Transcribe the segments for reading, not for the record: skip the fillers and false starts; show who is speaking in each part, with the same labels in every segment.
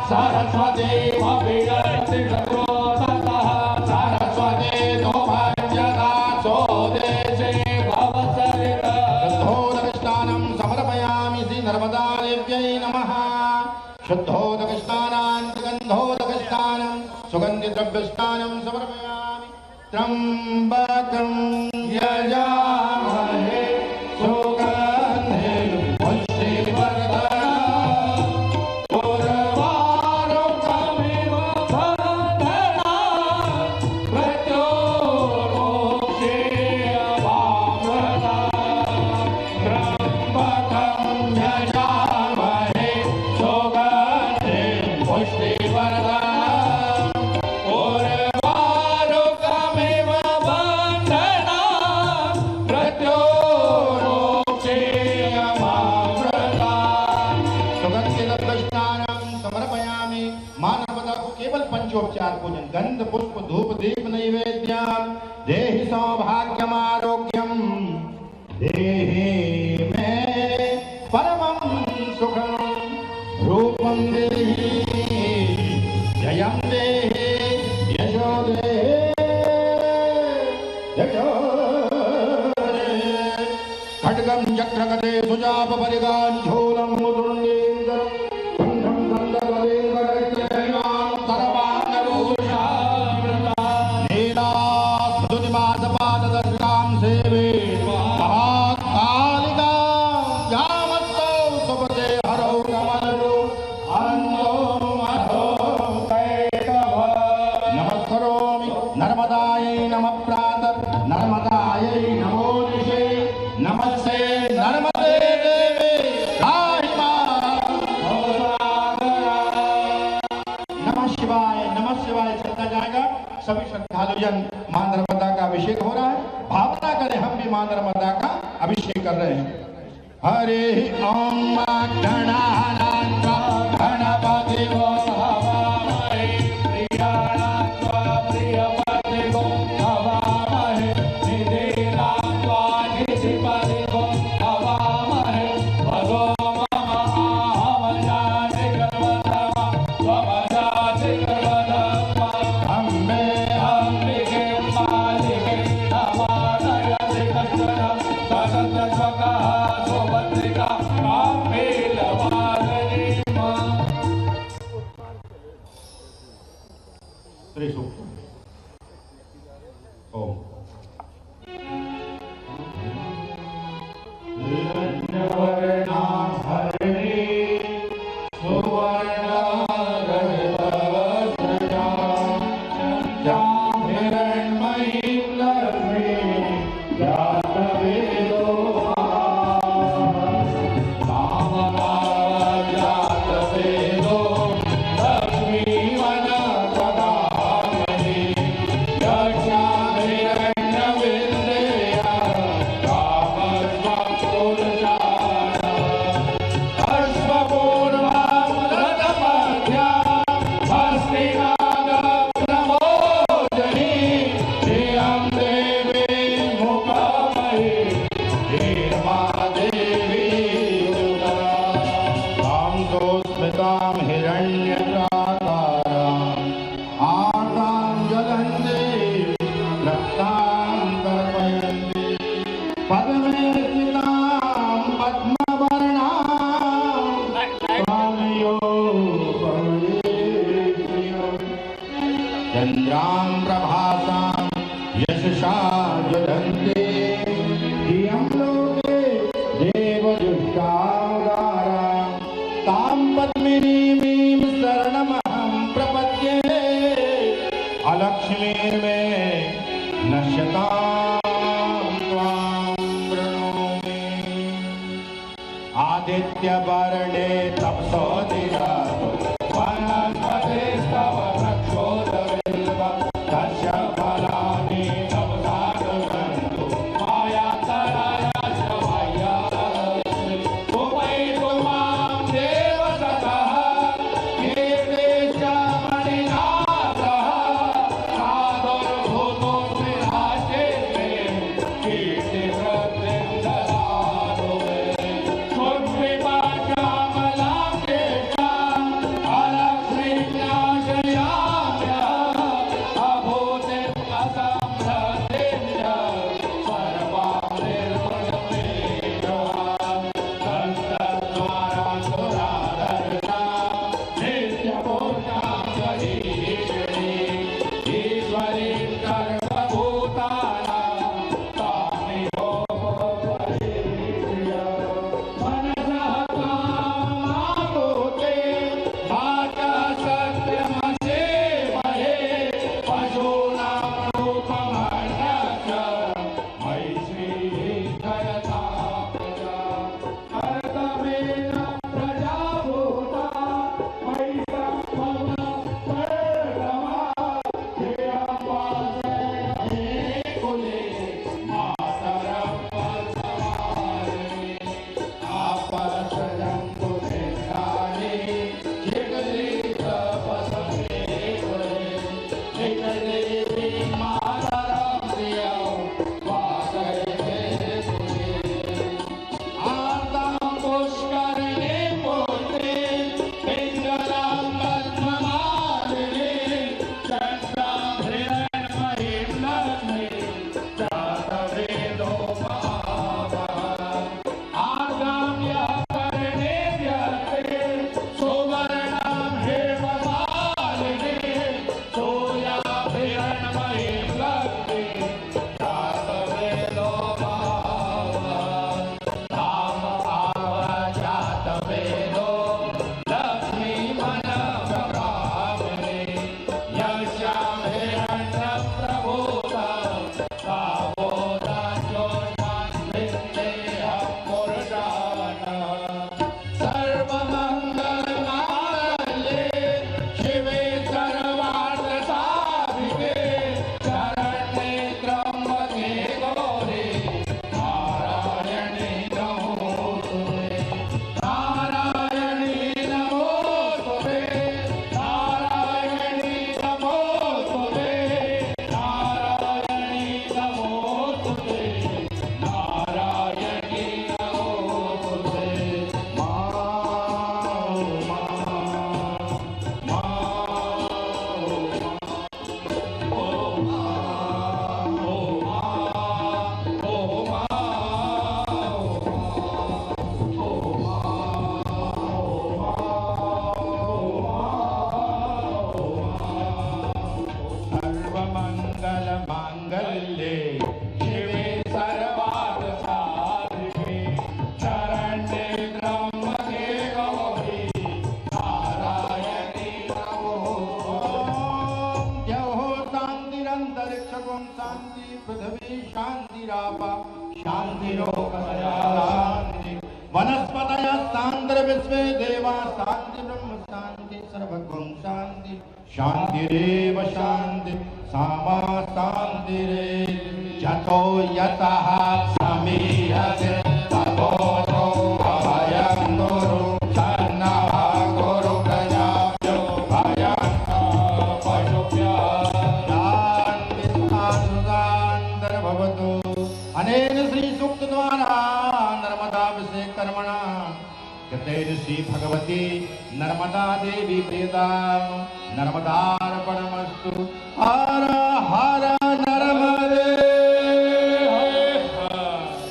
Speaker 1: सरस्वती अभिजयति शत्रुतः सरस्वती नोभञ्जता स्वदेशे भवसरितः शुद्धोदकस्नानं समर्पयामि श्री नर्मदा देव्यै नमः। शुद्धोदकस्नानं गन्धोदकस्नानं सुगन्धिद्रव्यस्नानं समर्पयामि। त्र्यम्बकं यजामहे सुगन्धिं पुष्टिवर्धनम् उर्वारुकमिव बन्धनात् मृत्योर्मुक्षीयमामृतात्। त्र्यम्बकं यजामहे सुगन्धिं पुष्टिवर्धनम् उर्वारुकमिव बन्धनात् मृत्योर्मुक्षीयमामृतात्। सुगन्धिद्रव्यस्नानं समर्पयामि। मां नर्मदा को केवल पंचोपचार पूजन गंध पुष्प धूप दीप नैवेद्यं देहि सौभाग्यम आरोग्यम देहि मे परमं सुखं रूपं देहि जयं देहि यशो देहि यशो देहि। खड्गं चक्रगदे सुजाप परिगाञ्छूलं मुदुण्डेन्द्रं कण्ठं सन्दर्भदेवरैत्रयां सर्वाङ्गभूषावृता नीलास्तुतिमासपाददर्शिकां सेवे महाकालिकां यामस्तौ सुपदे हरौ कमलौ अनन्दो मधो कैटभ। नमस्करोमि नर्मदायै नमः प्रातः नर्मदायै नमो निशे नमस्ते नर्मदे देवे गाहि मां भवसागरा। नमः शिवाय चलता जाएगा। सभी श्रद्धालुजन मां नर्मदा का अभिषेक हो रहा है। भावना करें हम भी मां नर्मदा का अभिषेक कर रहे हैं। हरे ओम गणानान्वा गणपतिगो हवामहे प्रियाणान्वा प्रियपतिगो हवामहे निधिनान्वा निधिपतिगो हवामहे भगो मम आहवजाति गर्वधमा स्वमजाति गर्वधमा अम्बे अम्बिके मालिके नमानयति कश्चन सदस्य स्वकः स्वभद्रिका काम्बेलवादनी मां। त्रिसूक्तम्। ओम हिरण्यवर्णाभरणी सुवर्णगर्भवस्त्रजां चन्द्रां हिरण्मयीं लक्ष्मीं जातवेदो जातवेदो लक्ष्मीवनपदामणि यज्ञां हिरण्यविन्देया कामस्वपुरुषाणा अश्वपूर्वामृतमध्या हस्तिनागप्रमोदनी धियं देवी मुखमयी धीर्मादेवी दुर्गा। तां सोऽस्मितां हिरण्यप्राकाराम् आर्द्रां जलन्ते रक्तां तर्पयन्ति पद्मे स्थितां पद्मवर्णां स्वामियो भवेत्प्रियम्। चन्द्रां प्रभासां यशसा ज्वलन्ते धियं लोके देवदुष्टागारां तां पद्मिनीमीं शरणमहं प्रपद्ये अलक्ष्मीर्मे नश्यतां त्वां प्रणोमि। आदित्यवर्णे तपसो दिरातो वनस्पतिस्तव रक्षोदबिल्वं तस्य फलानि तपसा कुर्वन्तु मायान्तरायश्च बाह्याश्च उपैतु मां देवसखः कीर्तिश्च मणिनाथः साधुर्भूतोऽस्मि राष्ट्रे कीर्तिवृद्धिं ददातु मे।
Speaker 2: पृथ्वी शांतिरापा शांतिरोपमया शांति वनस्पतयः शान्तिर् विश्वे देवा शांति ब्रह्म शांति सर्वगुण शांति शांतिरेव शांति सामा शांतिरेव जतो यतः समीयते ततो अभयं गुरु शरणः गुरु प्रजाभ्यो भयं पशुभ्यः शान्तिर्भवतु। अनेन श्री सूक्त द्वारा नर्मदाभिषेक कर्मणा कृतेन श्री भगवती नर्मदा देवी प्रीता नर्मदार्पणमस्तु। हर हर नर्मदे।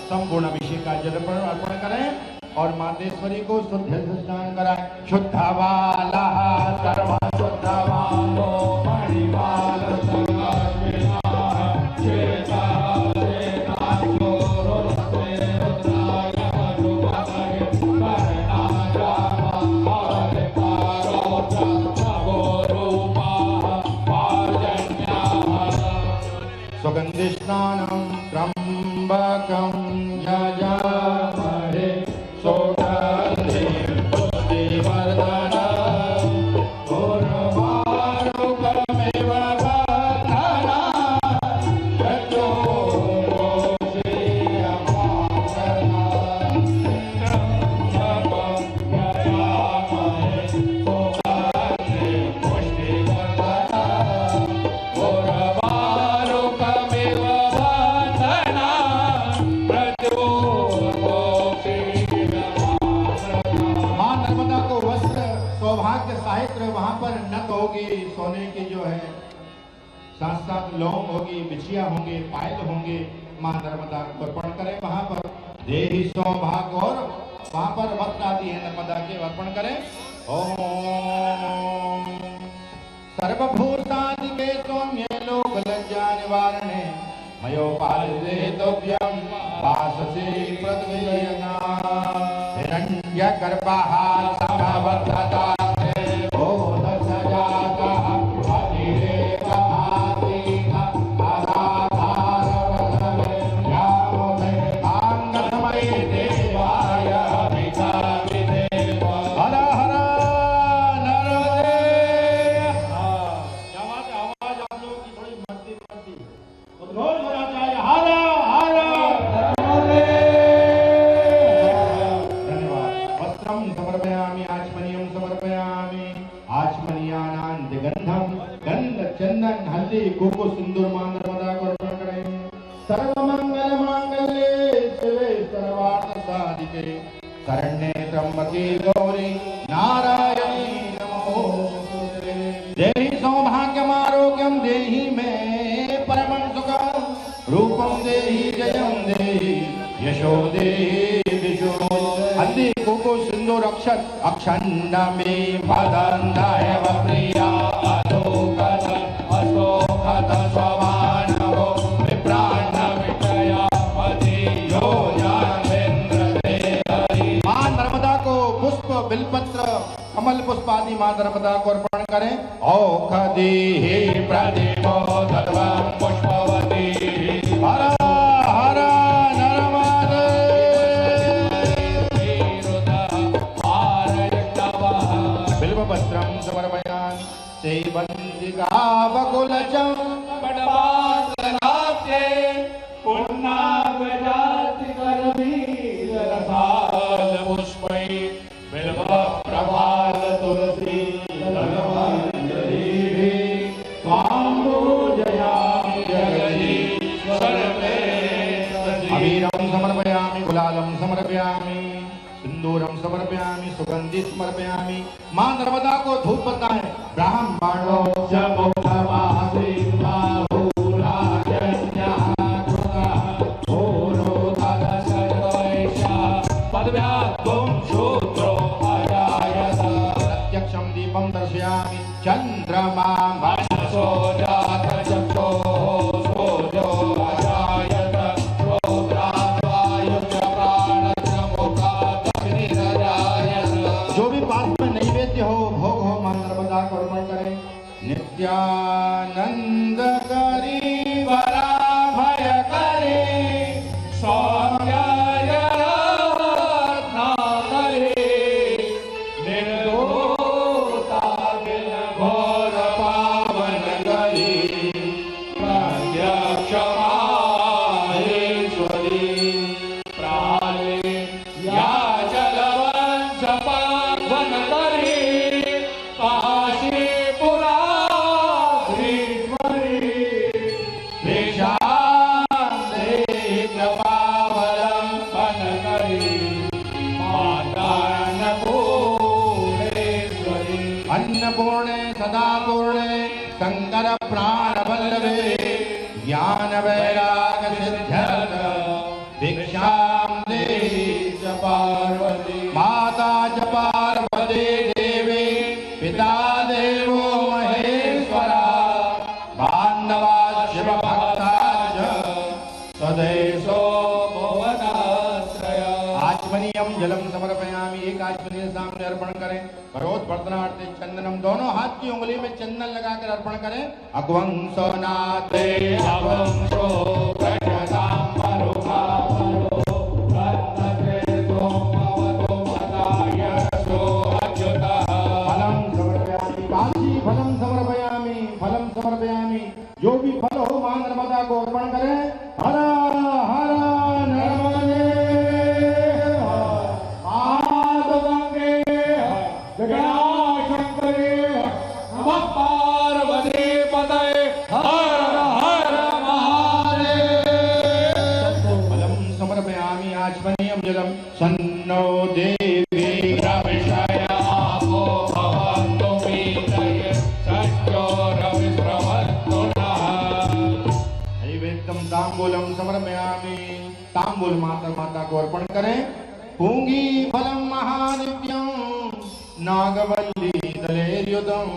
Speaker 2: संपूर्ण अभिषेक का जल अर्पण करें और मातेश्वरी को शुद्ध स्नान कराएं। शुद्ध वाला सर्व शुद्ध वालो मणिवाल सुगंधि स्नानं त्र्यंबकं यजामहे सुगंधिं पुष्टिवर्धनम् उर्वारुकमेव बन्धनात् वहां पर नक होगी, सोने की जो है साथ साथ लौंग होगी, बिछिया होंगे, पायल होंगे, मां नर्मदा को अर्पण करें। वहां पर देहि सौभाग्य और वहां पर वस्त्र आदि है नर्मदा के अर्पण करें। ओम सर्वभूतादिके सौम्ये लोक लज्जा निवारणे मयोपालिते तोभ्यं वाससे पृथ्वीयना हिरण्यगर्भः समवर्तता गोको सिंदूर मां नर्मदा को अर्पण करें। सर्वमंगल मांगल्ये शिवे सर्वार्थ साधिके शरण्ये त्र्यंबके गौरी नारायणी नमोस्तुते। देहि सौभाग्यम् आरोग्यं देहि मे परमं सुखं रूपं देहि जयं देहि यशो देहि विशो। हल्दी गोको सिंदूर अक्षत अक्षण्ड मे मदन्दायव प्रिया अलोकत अशोकत स्वानवो विप्राण विषया पति यो ज्ञानेन्द्र देहरि। मां नर्मदा को पुष्प बिलपत्र कमल पुष्प आदि मां नर्मदा को अर्पण करें। औषधि प्रदीपो धर्मं पुष्पवती हर हर नर्मदे। बिल्वपत्रं समर्पयामि सेवन्तिका बकुलचं बडवासनाब्जे पुन्नागजाति करवीररसाल पुष्पै बिल्व प्रभाल तुलसी धनवंजलिः त्वां पूजयामि जगदीश्वर प्रेम। अबीरं समर्पयामि गुलालं समर्पयामि सिंदूरं समर्पयामि सुगंधि समर्पयामि। मां नर्मदा को धूप बताएं। ब्राह्मणो च मुखमासीमा भूराजन्यः भूरोधदशैषा पद्व्यात्वं शूद्रो अजायत। प्रत्यक्षं दीपं दर्शयामि चन्द्रमा मनसो जात चक्षो सोजो अजायत श्रोत्राद्वायुश्च प्राणश्च मुखात् अग्निरजायत। जो भी पास में नैवेद्य हो भोग हो मां नर्मदा को अर्पण करें। नित्यानंद करी वराभय अन्नपूर्णे सदा पूर्णे शंकर प्राण वल्लभे ज्ञान वैराग सिद्ध्यर्थ भिक्षां देहि च पार्वती माता च पार्वती देवी पिता देवो महेश्वरा बान्धवा शिव भक्ता च सदैशो भुवनाश्रया। आचमनीयम जलम समर्पयामि। एक आचमनीय सामने अर्पण करें। करोत वर्तनार्थे चंदनम दोनों हाथ की उंगली में चंदन लगाकर अर्पण करें। अग्वंसो नाते अवंसो प्रजतां परुखापरो रत्नते सोमवतो मदाय सो अच्युतः। फलं समर्पयामि। काशी फलं समर्पयामि। फलं समर्पयामि। जो भी फल हो मां नर्मदा को अर्पण करें। हर हर नर्मदे
Speaker 1: शंकरे नमः पार्वती पतये हर हर महादेव।
Speaker 2: फलं समर्पयामि। आचमनीयं जलं सन्नो देवी
Speaker 1: रविषयामो भवन्तु मीतये सत्यो रविस्रवन्तु नः।
Speaker 2: नैवेद्यं ताम्बूलं समर्पयामि। ताम्बूल माता को अर्पण करें। पूंगी फलं महानित्यं नागवल्ली दलेर्युतं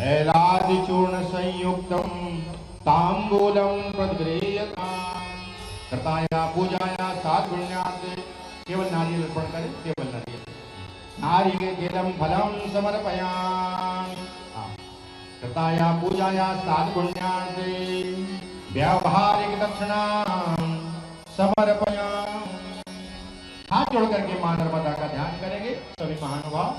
Speaker 2: ऐलादिचूर्ण संयुक्तं ताम्बूलं प्रद्गृह्यताम्। कृताया पूजाया सात्पुण्यार्थे केवल नारियल अर्पण करें। केवल नारियल। नारिकेलं फलं समर्पयामि। कृताया पूजाया सात्पुण्यार्थे व्यावहारिक दक्षिणां समर्पयामि। हाथ जोड़ करके मां नर्मदा का ध्यान करेंगे सभी महानुभाव।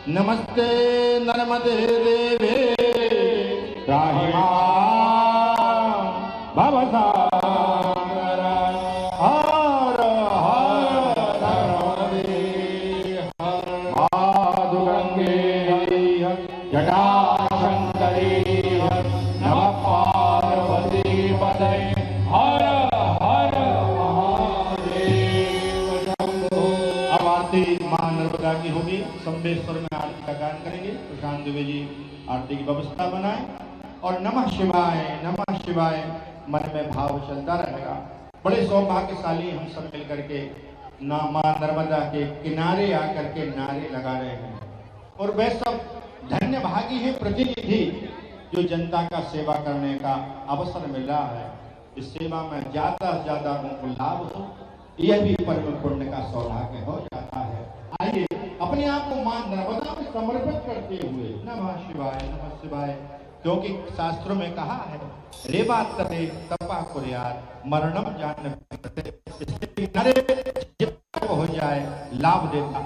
Speaker 2: नमस्ते नर्मदे देवे त्राहि मां भवसागर। हर हर नर्मदे हर माधुगंगे हर जटाशंकरी हर नमः पार्वती पतये हर हर महादेव शंभो। अब आरती मां नर्मदा आरती होगी, संबेश्वर में आरती का गान करेंगे। प्रशांत दुबे जी आरती की व्यवस्था बनाए और नमः शिवाय मन में भाव चलता रहेगा। बड़े सौभाग्यशाली हम सब मिल करके मां नर्मदा के किनारे आकर के नारे लगा रहे हैं और वे सब धन्य भागी है प्रतिनिधि जो जनता का सेवा करने का अवसर मिल रहा है। इस सेवा में ज्यादा से ज्यादा उनको लाभ हो, यह भी परम पुण्य का सौभाग्य हो जाता है। आइए अपने आप को मां नर्मदा में समर्पित करते हुए नमः शिवाय, क्योंकि शास्त्रों में कहा है रेवा तपे तपा कुर्यात मरणम जान हो जाए लाभ देता।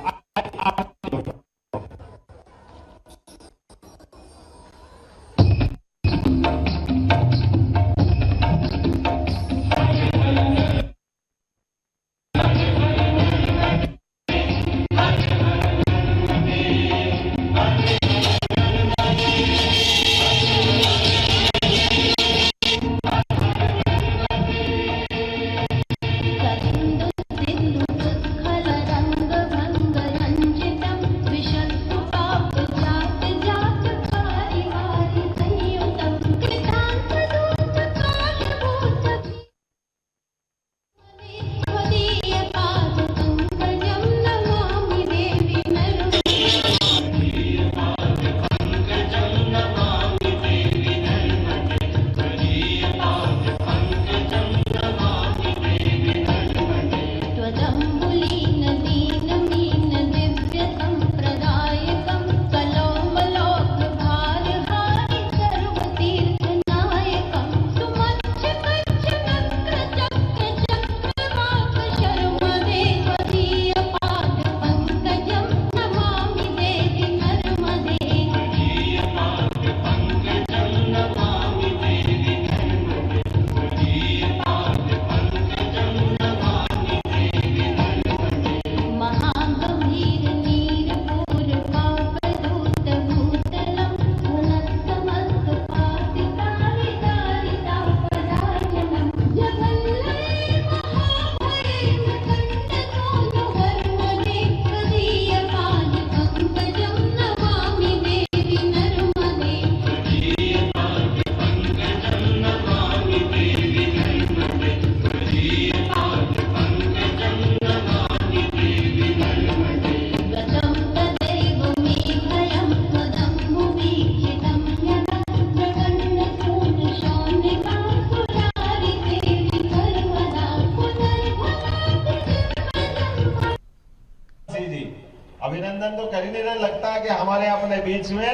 Speaker 3: अभिनंदन तो कर ही नहीं रहे, लगता है कि हमारे अपने बीच में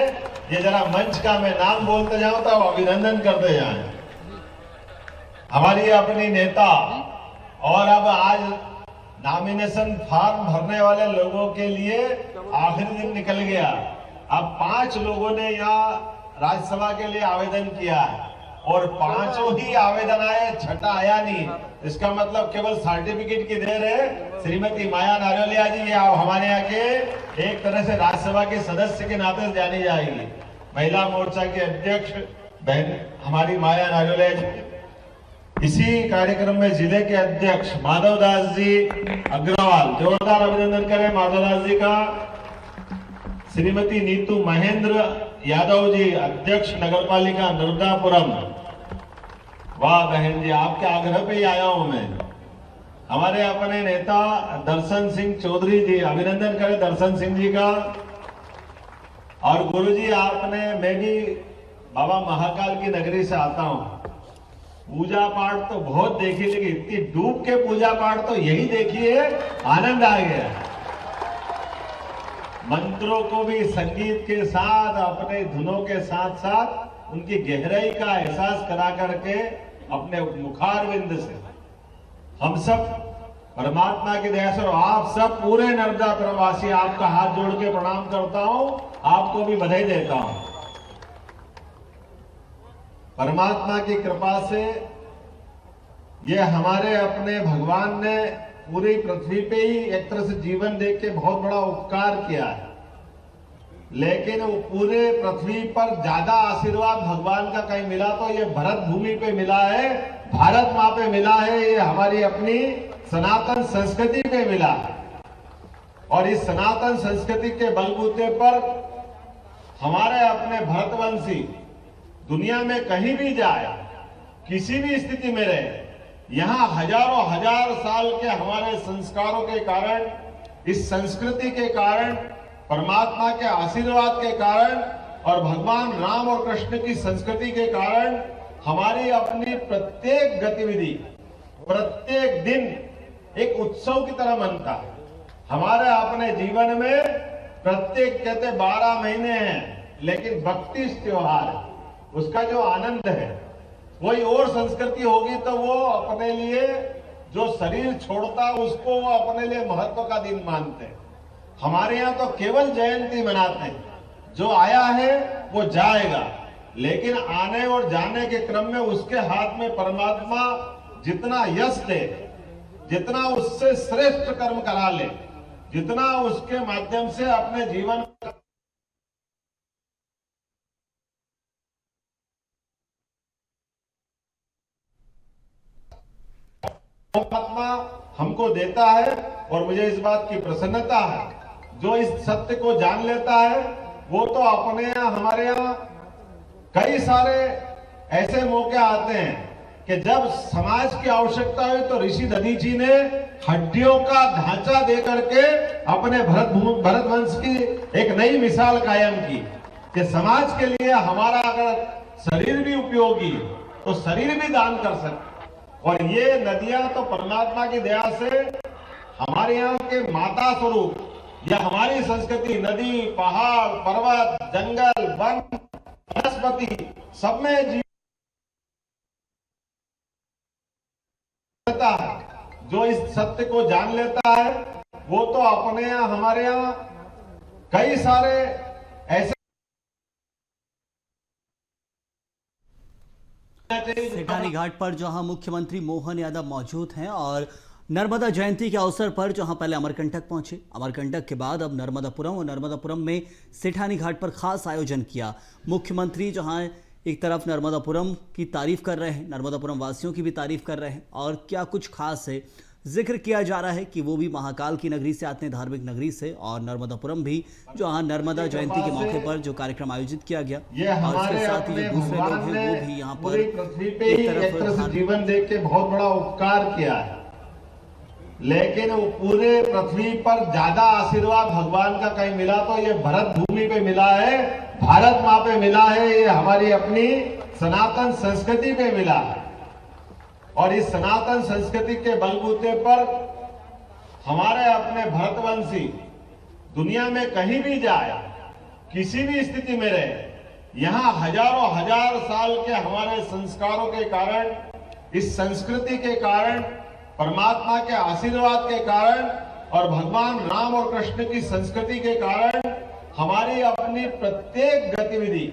Speaker 3: ये जरा मंच का मैं नाम बोलते जाऊं तो अभिनंदन करते जाएं। हमारी अपनी नेता और अब आज नॉमिनेशन फॉर्म भरने वाले लोगों के लिए आखिरी दिन निकल गया। अब 5 लोगों ने यहाँ राज्यसभा के लिए आवेदन किया है और 5 ही आवेदन आए, छठा आया नहीं। इसका मतलब केवल सर्टिफिकेट की देर है। श्रीमती माया नारोलिया जी ये हमारे यहाँ के एक तरह से राज्यसभा के सदस्य के नाते जानी जाएगी। महिला मोर्चा के अध्यक्ष बहन हमारी माया नारोलिया जी। इसी कार्यक्रम में जिले के अध्यक्ष माधवदास जी अग्रवाल, जोरदार अभिनंदन करें माधवदास जी का। श्रीमती नीतू महेंद्र यादव जी, अध्यक्ष नगरपालिका नर्मदापुरम। वाह बहन जी, आपके आग्रह पे ही आया हूं मैं। हमारे अपने नेता दर्शन सिंह चौधरी जी, अभिनंदन करें दर्शन सिंह जी का। और गुरु जी आपने, मैं भी बाबा महाकाल की नगरी से आता हूं, पूजा पाठ तो बहुत देखी, लेकिन इतनी डूब के पूजा पाठ तो यही देखी है, आनंद आ गया। मंत्रों को भी संगीत के साथ, अपने धुनों के साथ साथ उनकी गहराई का एहसास करा करके अपने मुखारविंद से हम सब परमात्मा की दया से और आप सब पूरे नर्मदापुरम वासी आपका हाथ जोड़ के प्रणाम करता हूं, आपको भी बधाई देता हूं। परमात्मा की कृपा से ये हमारे अपने भगवान ने पूरी पृथ्वी पे ही एक तरह से जीवन देख के बहुत बड़ा उपकार किया है, लेकिन वो पूरे पृथ्वी पर ज्यादा आशीर्वाद भगवान का कहीं मिला तो ये भरत भूमि पे मिला है, भारत माँ पे मिला है, ये हमारी अपनी सनातन संस्कृति पे मिला है। और इस सनातन संस्कृति के बलबूते पर हमारे अपने भरतवंशी दुनिया में कहीं भी जाए, किसी भी स्थिति में रहे, यहाँ हजारों हजार साल के हमारे संस्कारों के कारण, इस संस्कृति के कारण, परमात्मा के आशीर्वाद के कारण और भगवान राम और कृष्ण की संस्कृति के कारण हमारी अपनी प्रत्येक गतिविधि, प्रत्येक दिन एक उत्सव की तरह मनता है। हमारे अपने जीवन में प्रत्येक कहते 12 महीने हैं, लेकिन 32 त्योहार है। उसका जो आनंद है, कोई और संस्कृति होगी तो वो अपने लिए जो शरीर छोड़ता उसको वो अपने लिए महत्व का दिन मानते हैं। हमारे यहाँ तो केवल जयंती मनाते हैं, जो आया है वो जाएगा, लेकिन आने और जाने के क्रम में उसके हाथ में परमात्मा जितना यश दे, जितना उससे श्रेष्ठ कर्म करा ले, जितना उसके माध्यम से अपने जीवन परमात्मा हमको देता है। और मुझे इस बात की प्रसन्नता है, जो इस सत्य को जान लेता है वो तो अपने यहाँ, हमारे यहाँ कई सारे ऐसे मौके आते हैं कि जब समाज की आवश्यकता हुई तो ऋषि दधीची ने हड्डियों का ढांचा दे करके अपने भरत वंश की एक नई मिसाल कायम की कि समाज के लिए हमारा अगर शरीर भी उपयोगी तो शरीर भी दान कर सकते। और ये नदियां तो परमात्मा की दया से हमारे यहाँ के माता स्वरूप, या हमारी संस्कृति, नदी, पहाड़, पर्वत, जंगल, वन, वनस्पति सब में जीवन है। जो इस सत्य को जान लेता है वो तो अपने यहाँ, हमारे यहाँ कई सारे ऐसे
Speaker 4: सेठानी घाट पर जहां मुख्यमंत्री मोहन यादव मौजूद हैं और नर्मदा जयंती के अवसर पर जहां पहले अमरकंटक पहुंचे, अमरकंटक के बाद अब नर्मदापुरम, और नर्मदापुरम में सेठानी घाट पर खास आयोजन किया। मुख्यमंत्री जहां एक तरफ नर्मदापुरम की तारीफ कर रहे हैं, नर्मदापुरम वासियों की भी तारीफ कर रहे हैं, और क्या कुछ खास है, जिक्र किया जा रहा है कि वो भी महाकाल की नगरी से आते हैं, धार्मिक नगरी से, और नर्मदापुरम भी जहां नर्मदा जयंती के मौके पर जो कार्यक्रम आयोजित किया गया, और उसके साथ ही जो दूसरे लोग हैं वो भी यहाँ पर
Speaker 3: पृथ्वी पे एक तरह से जीवन देख के बहुत बड़ा उपकार किया है। लेकिन वो पूरे पृथ्वी पर ज्यादा आशीर्वाद भगवान का कहीं मिला तो ये भरत भूमि पे मिला है, भारत माँ पे मिला है, ये हमारी अपनी सनातन संस्कृति पे मिला है। और इस सनातन संस्कृति के बलबूते पर हमारे अपने भरतवंशी दुनिया में कहीं भी जाए, किसी भी स्थिति में रहे, यहाँ हजारों हजार साल के हमारे संस्कारों के कारण, इस संस्कृति के कारण, परमात्मा के आशीर्वाद के कारण और भगवान राम और कृष्ण की संस्कृति के कारण हमारी अपनी प्रत्येक गतिविधि,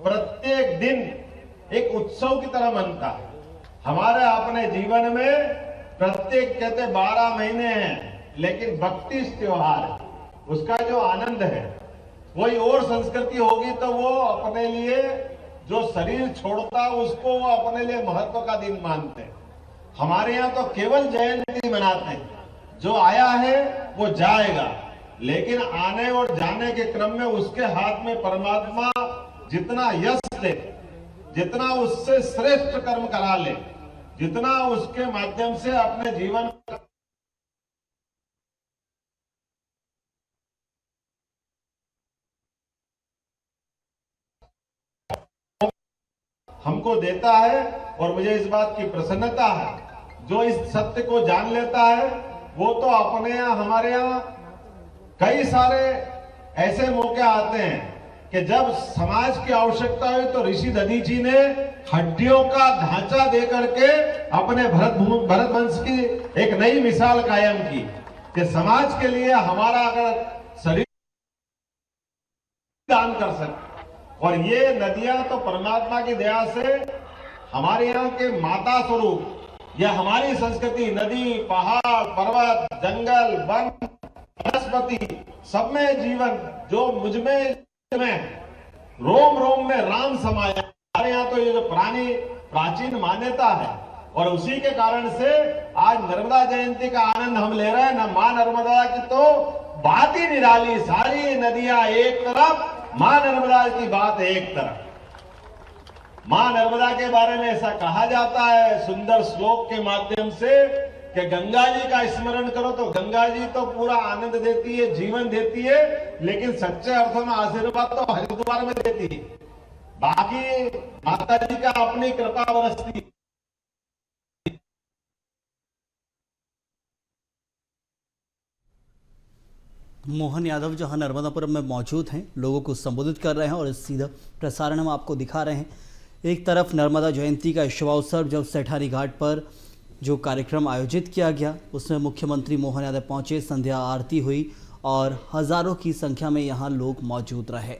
Speaker 3: प्रत्येक दिन एक उत्सव की तरह मनता है। हमारे अपने जीवन में प्रत्येक कहते 12 महीने हैं, लेकिन 32 त्योहार है। उसका जो आनंद है, कोई और संस्कृति होगी तो वो अपने लिए जो शरीर छोड़ता उसको वो अपने लिए महत्व का दिन मानते हैं। हमारे यहाँ तो केवल जयंती मनाते हैं, जो आया है वो जाएगा, लेकिन आने और जाने के क्रम में उसके हाथ में परमात्मा जितना यश दे, जितना उससे श्रेष्ठ कर्म करा ले, जितना उसके माध्यम से अपने जीवन हमको देता है। और मुझे इस बात की प्रसन्नता है, जो इस सत्य को जान लेता है वो तो अपने यहाँ, हमारे यहाँ कई सारे ऐसे मौके आते हैं कि जब समाज की आवश्यकता हुई तो ऋषि दधीची ने हड्डियों का ढांचा दे करके अपने भरत वंश की एक नई मिसाल कायम की कि समाज के लिए हमारा अगर शरीर दान कर सकते। और ये नदियां तो परमात्मा की दया से हमारे यहाँ के माता स्वरूप, या हमारी संस्कृति, नदी, पहाड़, पर्वत, जंगल, वन, वनस्पति सब में जीवन, जो मुझमें रोम रोम में राम समाया। हमारे यहाँ तो ये जो प्राचीन मान्यता है, और उसी के कारण से आज नर्मदा जयंती का आनंद हम ले रहे हैं। न मां नर्मदा की तो बात ही निराली, सारी नदियां एक तरफ, मां नर्मदा की बात एक तरफ। मां नर्मदा के बारे में ऐसा कहा जाता है सुंदर श्लोक के माध्यम से कि गंगा जी का स्मरण करो तो गंगा जी तो पूरा आनंद देती है, जीवन देती है, लेकिन सच्चे अर्थों में आशीर्वाद तो हरिद्वार में देती है। बाकी माता जी का अपनी कृपा बरसती है।
Speaker 4: मोहन यादव जहां नर्मदापुरम में मौजूद हैं, लोगों को संबोधित कर रहे हैं और इस सीधा प्रसारण हम आपको दिखा रहे हैं। एक तरफ नर्मदा जयंती का शुभावसर जब सेठानी घाट पर जो कार्यक्रम आयोजित किया गया उसमें मुख्यमंत्री मोहन यादव पहुंचे, संध्या आरती हुई और हज़ारों की संख्या में यहां लोग मौजूद रहे।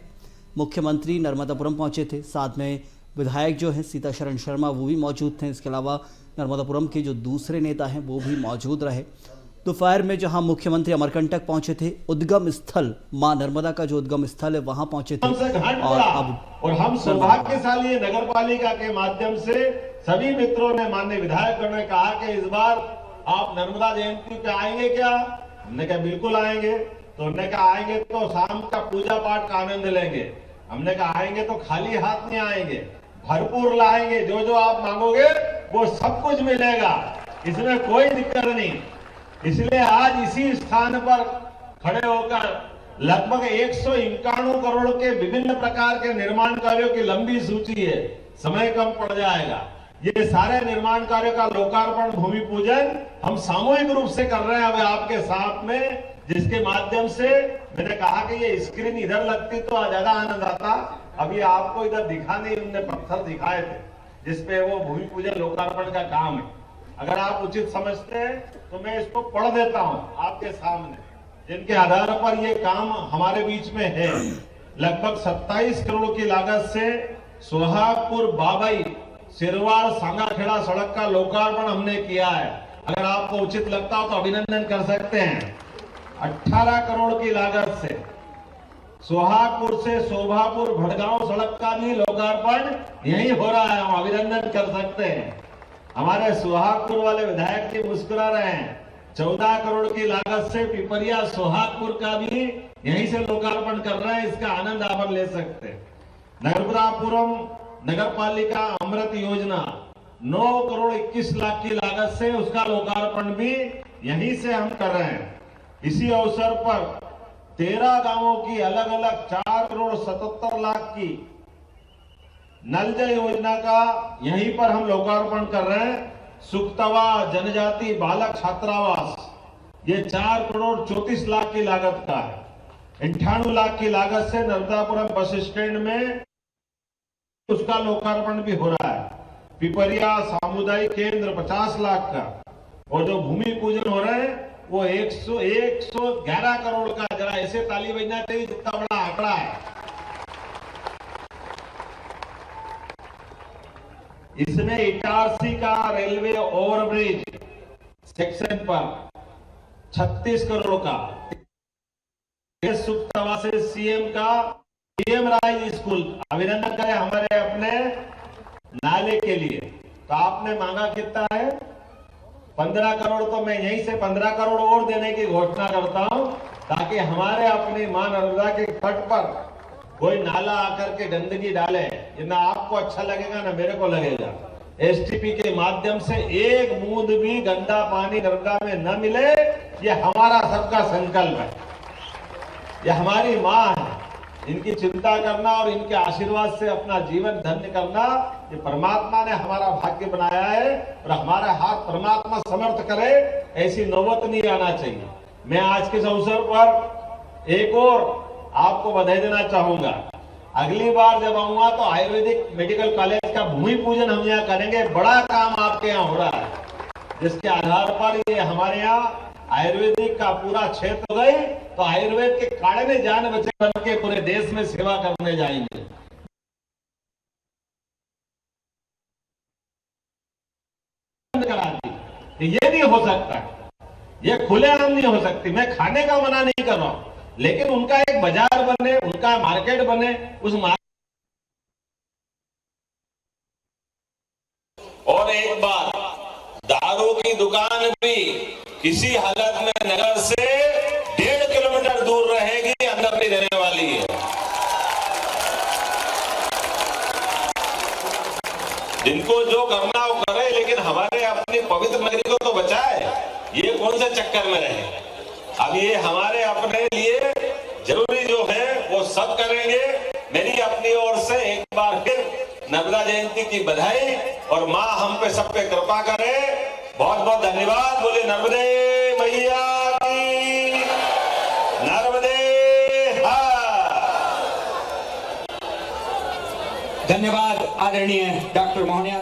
Speaker 4: मुख्यमंत्री नर्मदापुरम पहुंचे थे, साथ में विधायक जो हैं सीताशरण शर्मा वो भी मौजूद थे। इसके अलावा नर्मदापुरम के जो दूसरे नेता हैं वो भी मौजूद रहे। दोपहर में जहां मुख्यमंत्री अमरकंटक पहुंचे थे, उद्गम स्थल मां नर्मदा का जो उद्गम स्थल है वहां पहुंचे थे
Speaker 3: और हम सौभाग्यशाली नगर पालिका के माध्यम से सभी मित्रों ने, माननीय विधायकों ने कहा कि इस बार आप नर्मदा जयंती पे आएंगे क्या? हमने कहा बिल्कुल आएंगे। तो उन्होंने कहा आएंगे तो शाम का पूजा पाठ का आनंद लेंगे। हमने कहा आएंगे तो खाली हाथ नहीं आएंगे, भरपूर लाएंगे, जो जो आप मांगोगे वो सब कुछ मिलेगा, इसमें कोई दिक्कत नहीं। इसलिए आज इसी स्थान पर खड़े होकर लगभग 151 करोड़ के विभिन्न प्रकार के निर्माण कार्यों की लंबी सूची है, समय कम पड़ जाएगा। ये सारे निर्माण कार्यों का लोकार्पण, भूमि पूजन हम सामूहिक रूप से कर रहे हैं अब आपके साथ में, जिसके माध्यम से मैंने कहा कि ये स्क्रीन इधर लगती तो ज्यादा आनंद आता। अभी आपको इधर दिखा नहीं, उनने पत्थर दिखाए थे जिसपे वो भूमि पूजन लोकार्पण का काम है। अगर आप उचित समझते हैं तो मैं इसको पढ़ देता हूं आपके सामने, जिनके आधार पर ये काम हमारे बीच में है। लगभग 27 करोड़ की लागत से सोहागपुर बाबई सिरवाड़ सांगाखेड़ा सड़क का लोकार्पण हमने किया है। अगर आपको उचित लगता हो तो अभिनंदन कर सकते हैं। 18 करोड़ की लागत से सोहागपुर से शोभापुर भड़गांव सड़क का भी लोकार्पण यही हो रहा है, हम अभिनंदन कर सकते हैं। हमारे सोहागपुर वाले विधायक जी मुस्कुरा रहे हैं। 14 करोड़ की लागत से पिपरिया सोहागपुर का भी यहीं से लोकार्पण कर रहे हैं, इसका आनंद आप ले सकते हैं। नर्मदापुरम नगर पालिका अमृत योजना 9 करोड़ 21 लाख की लागत से उसका लोकार्पण भी यहीं से हम कर रहे हैं। इसी अवसर पर 13 गांवों की अलग अलग 4 करोड़ 77 लाख की नल जल योजना का यहीं पर हम लोकार्पण कर रहे हैं। सुक्तवा जनजाति बालक छात्रावास ये 4 करोड़ 34 लाख की लागत का है। 98 लाख की लागत से नर्मदापुरम बस स्टैंड में उसका लोकार्पण भी हो रहा है। पिपरिया सामुदायिक केंद्र 50 लाख का, और जो भूमि पूजन हो रहे हैं वो 111 करोड़ का। जरा ऐसे ताली बजना चाहिए जितना बड़ा आंकड़ा है। इसमें इटारसी का रेलवे ओवरब्रिज सेक्शन पर 36 करोड़ का। सुक्तवा से सीएम का सीएम राइज स्कूल, अभिनंदन करें हमारे अपने नाले के लिए। तो आपने मांगा कितना है? 15 करोड़। तो मैं यहीं से 15 करोड़ और देने की घोषणा करता हूं, ताकि हमारे अपनी मां नर्मदा के तट पर कोई नाला आकर के गंदगी डाले, ये ना आपको अच्छा लगेगा ना मेरे को लगेगा। एसटीपी के माध्यम से एक बूंद भी गंदा पानी नर्मदा में न मिले, ये हमारा सबका संकल्प है। ये हमारी मां है, इनकी चिंता करना और इनके आशीर्वाद से अपना जीवन धन्य करना, ये परमात्मा ने हमारा भाग्य बनाया है। और हमारा हाथ परमात्मा समर्थ करे, ऐसी नौबत नहीं आना चाहिए। मैं आज के इस अवसर पर एक और आपको बधाई देना चाहूंगा। अगली बार जब आऊंगा तो आयुर्वेदिक मेडिकल कॉलेज का भूमि पूजन हम यहाँ करेंगे। बड़ा काम आपके यहाँ हो रहा है, जिसके आधार पर ये हमारे यहाँ आयुर्वेदिक का पूरा क्षेत्र हो गई, तो आयुर्वेद के काढ़े में जान बचे बन के पूरे देश में सेवा करने जाएंगे। ये नहीं हो सकता, ये खुलेआम नहीं हो सकती। मैं खाने का मना नहीं कर रहा हूं, लेकिन उनका एक बाजार बने, उनका मार्केट बने। उस
Speaker 5: और एक बात, दारू की दुकान भी किसी हालत में नगर से 1.5 किलोमीटर लेकिन हमारे अपनी पवित्र नगरी को तो बचाए। ये कौन से चक्कर में रहे। अब ये हमारे अपने लिए जरूरी जो है वो सब करेंगे। मेरी अपनी ओर से एक बार फिर नर्मदा जयंती की बधाई और माँ हम पे सब पे कृपा करे। बहुत बहुत धन्यवाद। बोले नर्मदे मैया की, नर्मदे हर।
Speaker 6: धन्यवाद आदरणीय डॉक्टर मोहन यादव।